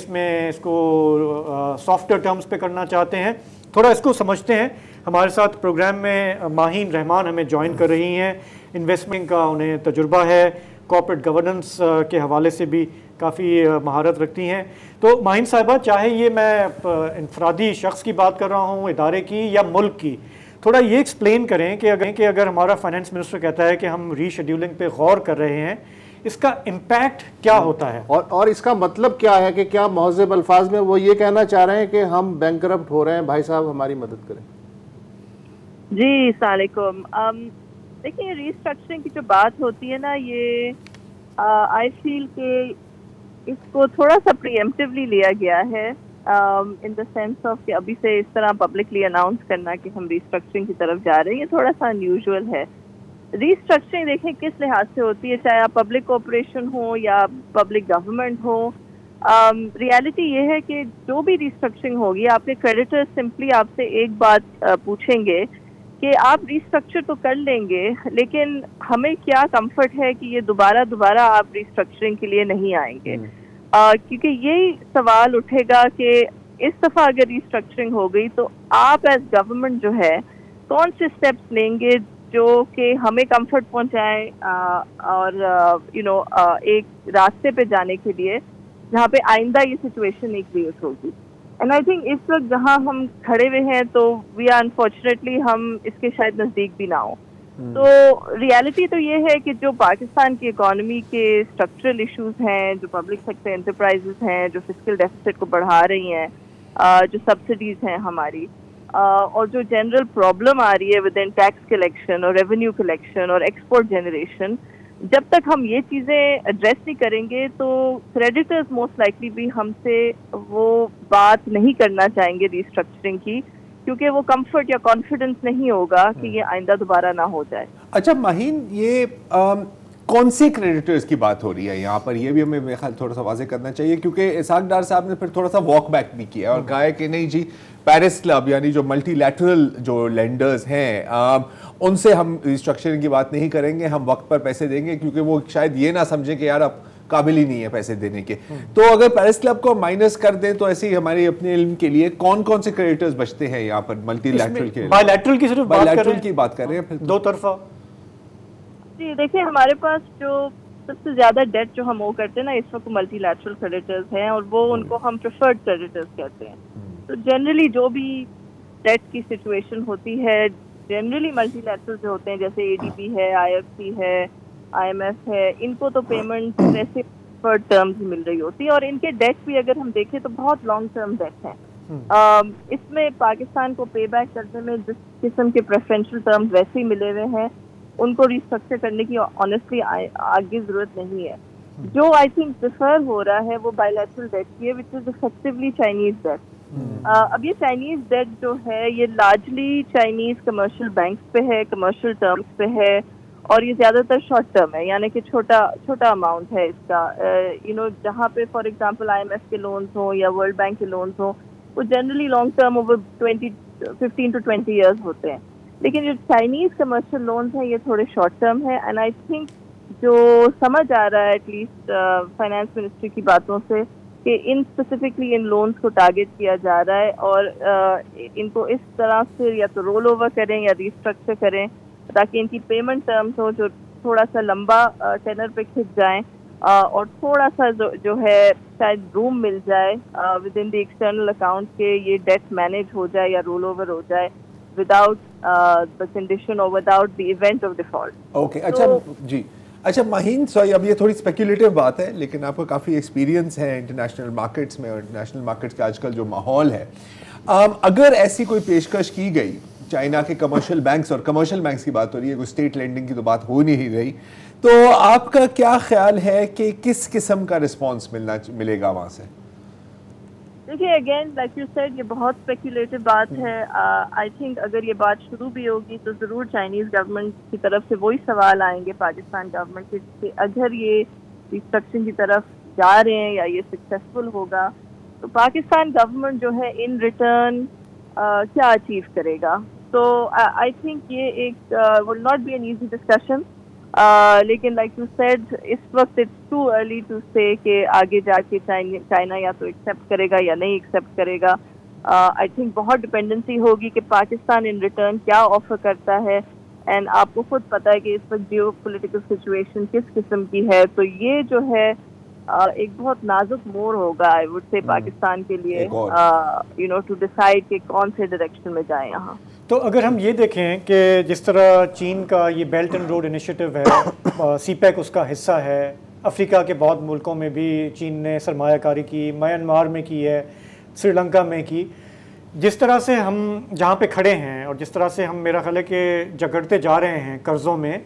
इसको सॉफ्टवेयर टर्म्स पे करना चाहते हैं? थोड़ा इसको समझते हैं। हमारे साथ प्रोग्राम में माहीन रहमान हमें ज्वाइन कर रही हैं, इन्वेस्टमेंट का उन्हें तजुर्बा है, कॉर्पोरेट गवर्नेंस के हवाले से भी काफ़ी महारत रखती हैं। तो माहीन साहिबा, चाहे ये मैं इनफरादी शख्स की बात कर रहा हूँ, इदारे की या मुल्क की, थोड़ा ये एक्सप्लेन करें कि अगर हमारा फाइनेंस मिनिस्टर कहता है कि हम रीशेड्यूलिंग पे गौर कर रहे हैं, इसका इम्पैक्ट क्या होता है और इसका मतलब क्या है? कि क्या महज़ब अल्फाज में वो ये कहना चाह रहे हैं कि हम बैंकरप्ट हो रहे हैं, भाई साहब हमारी मदद करें? जी अस्सलामुअलैकुम। देखिए, रीस्ट्रक्चरिंग की जो बात होती है ना, ये आई फील के इसको थोड़ा सा प्रीएम्प्टिवली लिया गया है, इन द सेंस ऑफ कि अभी से इस तरह पब्लिकली अनाउंस करना कि हम रीस्ट्रक्चरिंग की तरफ जा रहे हैं, ये थोड़ा सा अनयूजुअल है। रीस्ट्रक्चरिंग देखें किस लिहाज से होती है, चाहे आप पब्लिक कॉर्पोरेशन हो या पब्लिक गवर्नमेंट हो, रियलिटी ये है कि जो भी रीस्ट्रक्चरिंग होगी, आपके क्रेडिटर्स सिंपली आपसे एक बात पूछेंगे कि आप रीस्ट्रक्चर तो कर लेंगे, लेकिन हमें क्या कंफर्ट है कि ये दोबारा आप रीस्ट्रक्चरिंग के लिए नहीं आएंगे। क्योंकि यही सवाल उठेगा कि इस दफ़ा अगर रीस्ट्रक्चरिंग हो गई तो आप एज गवर्नमेंट जो है कौन से स्टेप्स लेंगे जो कि हमें कंफर्ट पहुंचाएं और एक रास्ते पे जाने के लिए जहाँ पे आइंदा ये सिचुएशन नहीं क्रिएट होगी। एंड आई थिंक इस वक्त जहाँ हम खड़े हुए हैं तो वी आर अनफॉर्चुनेटली हम इसके शायद नज़दीक भी ना हो। तो रियलिटी तो ये है कि जो पाकिस्तान की इकोनॉमी के स्ट्रक्चरल इश्यूज हैं, जो पब्लिक सेक्टर एंटरप्राइजेस हैं जो फिस्कल डेफिसिट को बढ़ा रही हैं, जो सब्सिडीज हैं हमारी, और जो जनरल प्रॉब्लम आ रही है विद इन टैक्स कलेक्शन और रेवेन्यू कलेक्शन और एक्सपोर्ट जनरेशन, जब तक हम ये चीज़ें एड्रेस नहीं करेंगे तो क्रेडिटर्स मोस्ट लाइकली भी हमसे वो बात नहीं करना चाहेंगे रीस्ट्रक्चरिंग की, क्योंकि वो कंफर्ट या कॉन्फिडेंस नहीं होगा कि ये आइंदा दोबारा ना हो जाए। अच्छा माहीन, ये कौन से क्रेडिटर्स की बात हो रही है यहाँ पर? ये भी हमें मेरे ख्याल थोड़ा सा वाज़ेह करना चाहिए, क्योंकि इसाक डार साहब ने फिर थोड़ा सा वॉक बैक भी किया और कहा है कि नहीं जी, पेरिस क्लब यानी जो मल्टीलैटरल जो लेंडर्स हैं उनसे हम रिस्ट्रक्चरिंग की बात नहीं करेंगे, हम वक्त पर पैसे देंगे, क्योंकि वो शायद ये ना समझें कि यार अब काबिल ही नहीं है पैसे देने के। तो अगर पेरिस क्लब को माइनस कर दें तो ऐसे ही हमारे अपने इल्म के लिए कौन कौन से क्रेडिटर्स बचते हैं यहाँ पर मल्टीलैटरल के? बायलैटरल की सिर्फ बायलैटरल की बात कर रहे हैं, फिर दो तरफा। जी देखिए, हमारे पास जो सबसे ज्यादा डेट जो हम वो करते हैं ना इस वक्त मल्टीलैटरल क्रेडिटर्स हैं, और वो उनको हम प्रेफर्ड क्रेडिटर्स कहते हैं। तो जनरली जो भी डेट की सिचुएशन होती है, जनरली मल्टीलैटरल जो होते हैं जैसे एडीबी है, आईएफसी है, आईएमएफ है, इनको तो पेमेंट ऐसे प्रेफर्ड टर्म्स मिल रही होती है, और इनके डेट भी अगर हम देखें तो बहुत लॉन्ग टर्म डेट है। इसमें पाकिस्तान को पे बैक करने में जिस किस्म के प्रेफरेंशियल टर्म्स वैसे ही मिले हुए हैं, उनको रिस्ट्रक्चर करने की ऑनेस्टली आगे जरूरत नहीं है। जो आई थिंक प्रेफर हो रहा है वो बायलैटरल डेट की है, which is effectively Chinese debt. अब ये चाइनीज डेट जो है ये लार्जली चाइनीज कमर्शियल बैंक्स पे है, कमर्शियल टर्म्स पे है, और ये ज्यादातर शॉर्ट टर्म है, यानी कि छोटा अमाउंट है इसका। जहाँ पे फॉर एग्जांपल आईएमएफ के लोन्स हो या वर्ल्ड बैंक के लोन्स हो, वो generally long term over 15 to 20 years होते हैं। लेकिन जो चाइनीज कमर्शियल लोन्स हैं ये थोड़े शॉर्ट टर्म है। एंड आई थिंक जो समझ आ रहा है एटलीस्ट फाइनेंस मिनिस्ट्री की बातों से कि इन स्पेसिफिकली इन लोन्स को टारगेट किया जा रहा है, और इनको इस तरह से या तो रोल ओवर करें या रिस्ट्रक्चर करें ताकि इनकी पेमेंट टर्म्स हो जो थोड़ा सा लंबा टेनर पे खिंच जाएं, और थोड़ा सा जो है शायद रूम मिल जाए with in the external account के ये डेट मैनेज हो जाए या रोल ओवर हो जाए विदाउट द कंडीशन और without the event of default. Okay, अच्छा जी, अच्छा माहीन, सॉरी अब ये थोड़ी स्पेक्युलेटिव बात है, लेकिन आपको काफ़ी एक्सपीरियंस है इंटरनेशनल मार्केट्स में और इंटरनेशनल मार्केट्स का आजकल जो माहौल है, अगर ऐसी कोई पेशकश की गई चाइना के कमर्शियल बैंक्स, और कमर्शियल बैंक्स की बात हो रही है, कोई स्टेट लेंडिंग की तो बात हो नहीं रही, तो आपका क्या ख्याल है कि किस किस्म का रिस्पॉन्स मिलेगा वहाँ से? देखिए अगेन लाइक यू सेड, ये बहुत स्पेकुलेटिव बात है। आई थिंक अगर ये बात शुरू भी होगी तो ज़रूर चाइनीज़ गवर्नमेंट की तरफ से वही सवाल आएंगे पाकिस्तान गवर्नमेंट के कि अगर ये रिस्ट्रक्चरिंग की तरफ जा रहे हैं या ये सक्सेसफुल होगा तो पाकिस्तान गवर्नमेंट जो है इन रिटर्न क्या अचीव करेगा। तो आई थिंक ये एक will not be an easy discussion, लेकिन लाइक यू सेड इस वक्त इट्स टू अर्ली टू से कि आगे जाके चाइना या तो एक्सेप्ट करेगा या नहीं एक्सेप्ट करेगा। आई थिंक बहुत डिपेंडेंसी होगी कि पाकिस्तान इन रिटर्न क्या ऑफर करता है, एंड आपको खुद पता है कि इस वक्त जियो पोलिटिकल सिचुएशन किस किस्म की है, तो ये जो है एक बहुत नाजुक मोड़ होगा आई वुड से पाकिस्तान के लिए, यू नो, टू डिसाइड कि कौन से डायरेक्शन में जाए यहाँ। तो अगर हम ये देखें कि जिस तरह चीन का ये बेल्ट एंड रोड इनिशिएटिव है, सीपैक उसका हिस्सा है, अफ्रीका के बहुत मुल्कों में भी चीन ने सरमायाकारी की, म्यांमार में की है, श्रीलंका में की, जिस तरह से हम जहाँ पे खड़े हैं और जिस तरह से हम मेरा ख्याल है कि जगड़ते जा रहे हैं कर्ज़ों में,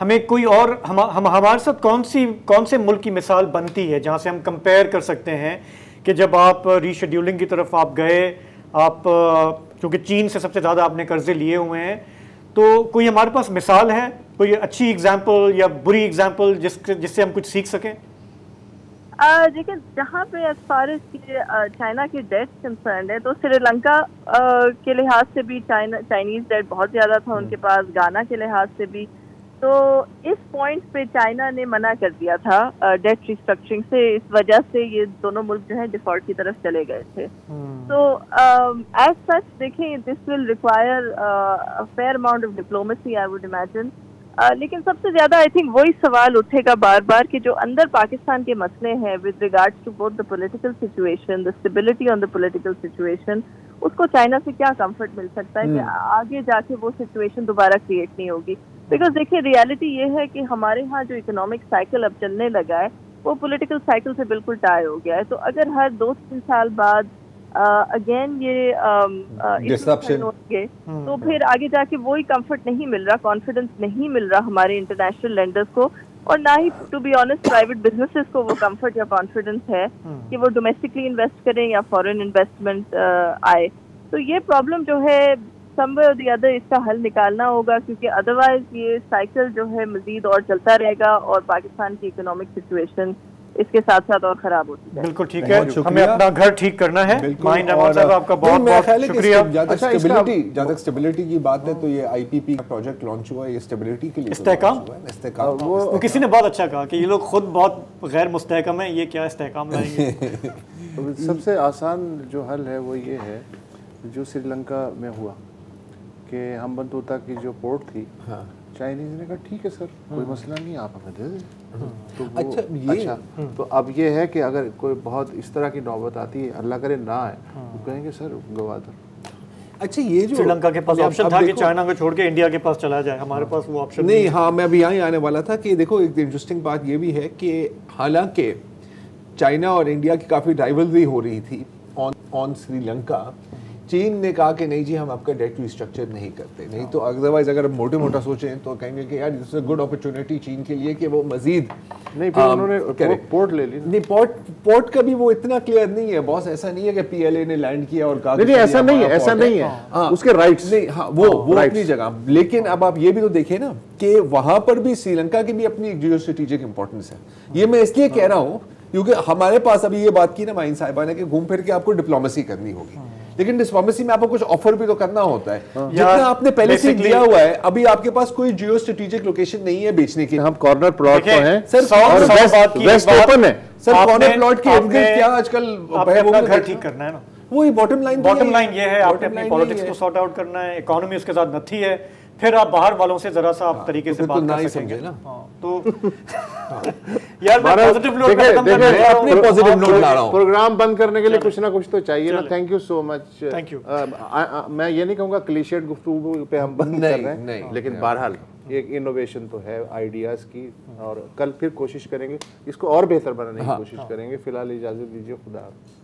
हमें कोई और हमारे साथ कौन से मुल्क की मिसाल बनती है जहाँ से हम कंपेयर कर सकते हैं कि जब आप रीशेड्यूलिंग की तरफ आप गए, आप क्योंकि चीन से सबसे ज़्यादा आपने कर्जे लिए हुए हैं, तो कोई हमारे पास मिसाल है, कोई अच्छी एग्जाम्पल या बुरी एग्जाम्पल जिससे हम कुछ सीख सकें? देखिए जहाँ पे एज फार एज चाइना की डेट कंसर्न है तो श्रीलंका के लिहाज से भी चाइनीज डेट बहुत ज़्यादा था उनके पास, गाना के लिहाज से भी। तो इस पॉइंट पे चाइना ने मना कर दिया था डेट रिस्ट्रक्चरिंग से, इस वजह से ये दोनों मुल्क जो है डिफॉल्ट की तरफ चले गए थे। तो एज सच देखें this will require a fair amount of diplomacy I would imagine, लेकिन सबसे ज़्यादा आई थिंक वही सवाल उठेगा बार बार कि जो अंदर पाकिस्तान के मसले हैं with regards to both the political situation, the stability on the political situation, उसको चाइना से क्या कंफर्ट मिल सकता है कि आगे जाके वो सिचुएशन दोबारा क्रिएट नहीं होगी। बिकॉज देखिए रियलिटी ये है कि हमारे यहाँ जो इकोनॉमिक साइकिल अब चलने लगा है वो पॉलिटिकल साइकिल से बिल्कुल टाई हो गया है। तो अगर हर 2-3 साल बाद अगेन ये डिसरप्शन होंगे तो फिर आगे जाके वही कंफर्ट नहीं मिल रहा, कॉन्फिडेंस नहीं मिल रहा हमारे इंटरनेशनल लेंडर्स को, और ना ही to be honest private businesses को वो कंफर्ट या कॉन्फिडेंस है कि वो डोमेस्टिकली इन्वेस्ट करें या फॉरेन इन्वेस्टमेंट आए। तो ये प्रॉब्लम जो है समवेयर और द अदर इसका हल निकालना होगा, क्योंकि अदरवाइज ये साइकिल जो है मजीद और चलता रहेगा और पाकिस्तान की इकोनॉमिक सिचुएशन इसके साथ साथ और खराब होती है। बिल्कुल ठीक है, हमें अपना घर ठीक करना है। माहिन रहमान साहब आपका बहुत बहुत शुक्रिया। जहाँ तक स्टेबिलिटी की बात है तो ये आईपीपी प्रोजेक्ट लॉन्च हुआ है, ये स्टेबिलिटी के लिए इस्तेहकाम वो किसी ने बहुत अच्छा कहा कि ये लोग खुद बहुत गैर मुस्तहकम है, ये क्या इस्तेहकाम लाएंगे। सबसे आसान जो हल है वो ये है जो श्रीलंका में हुआ कि हम्बनतोता की जो पोर्ट थी, चाइनीज ने कहा ठीक है सर कोई मसला नहीं, आप हमें दे दें। तो तो अब ये है कि अगर कोई बहुत इस तरह की नौबत आती है, अल्लाह करे ना आए, तो कहेंगे सर गवा दो। अच्छा ये जो श्रीलंका के पास ऑप्शन था कि चाइना को छोड़ के इंडिया के पास चला जाए, हमारे पास वो ऑप्शन नहीं। हाँ मैं अभी यहाँ आने वाला था कि देखो एक इंटरेस्टिंग बात ये भी है कि हालांकि चाइना और इंडिया की काफ़ी राइवलरी हो रही थी ऑन श्रीलंका, चीन ने कहा कि नहीं जी हम आपका डेट रिस्ट्रक्चर नहीं करते, नहीं तो अदरवाइज अगर मोटे मोटा सोचें तो कहेंगे कि यार this is a good opportunity चीन के लिए कि वो मजीद नहीं, फिर उन्होंने पोर्ट ले ली। नहीं पोर्ट का भी वो इतना क्लियर नहीं है बॉस, ऐसा नहीं है कि पीएलए ने लैंड किया और कहा नहीं ऐसा नहीं है, ऐसा नहीं है, उसके राइट्स नहीं, हाँ वो अपनी जगह। लेकिन अब आप ये भी तो देखें ना कि वहां पर भी श्रीलंका की भी अपनी जियो स्ट्रेटेजिक इंपॉर्टेंस है। ये मैं इसलिए कह रहा हूँ क्योंकि हमारे पास अभी ये बात की ना माइन साहिबा ने कि घूम फिर के आपको डिप्लोमेसी करनी होगी, लेकिन डिप्लोमेसी में आपको कुछ ऑफर भी तो करना होता है। जितना आपने पहले से दिया हुआ है, अभी आपके पास कोई जियो स्ट्रेटेजिक लोकेशन नहीं है बेचने की। हम कॉर्नर प्लॉट तो हैं सर, और वेस्ट ओपन है सर, कॉर्नर प्लॉट के इर्द गिर्द क्या आजकल घर ठीक करना है ना, वही बॉटम लाइन ये है। आपने अपनी पॉलिटिक्स को सॉर्ट आउट करना है, इकोनॉमी उसके साथ नथी है, फिर आप बाहर वालों से जरा सा आप तरीके से बात कर सकेंगे ना। तो यार मैं पॉजिटिव नोट पे अपने पॉजिटिव नोट ला रहा हूं। प्रोग्राम बंद करने के लिए कुछ ना कुछ तो चाहिए ना। Thank you so much. Thank you. मैं ये नहीं कहूंगा क्लीशेड गुफ्तगू पे हम बंद कर रहे हैं, लेकिन बहरहाल एक इनोवेशन तो है आइडियाज़ की, और कल फिर कोशिश करेंगे इसको और बेहतर बनाने की कोशिश करेंगे। फिलहाल इजाज़त दीजिए, खुदा हाफ़िज़।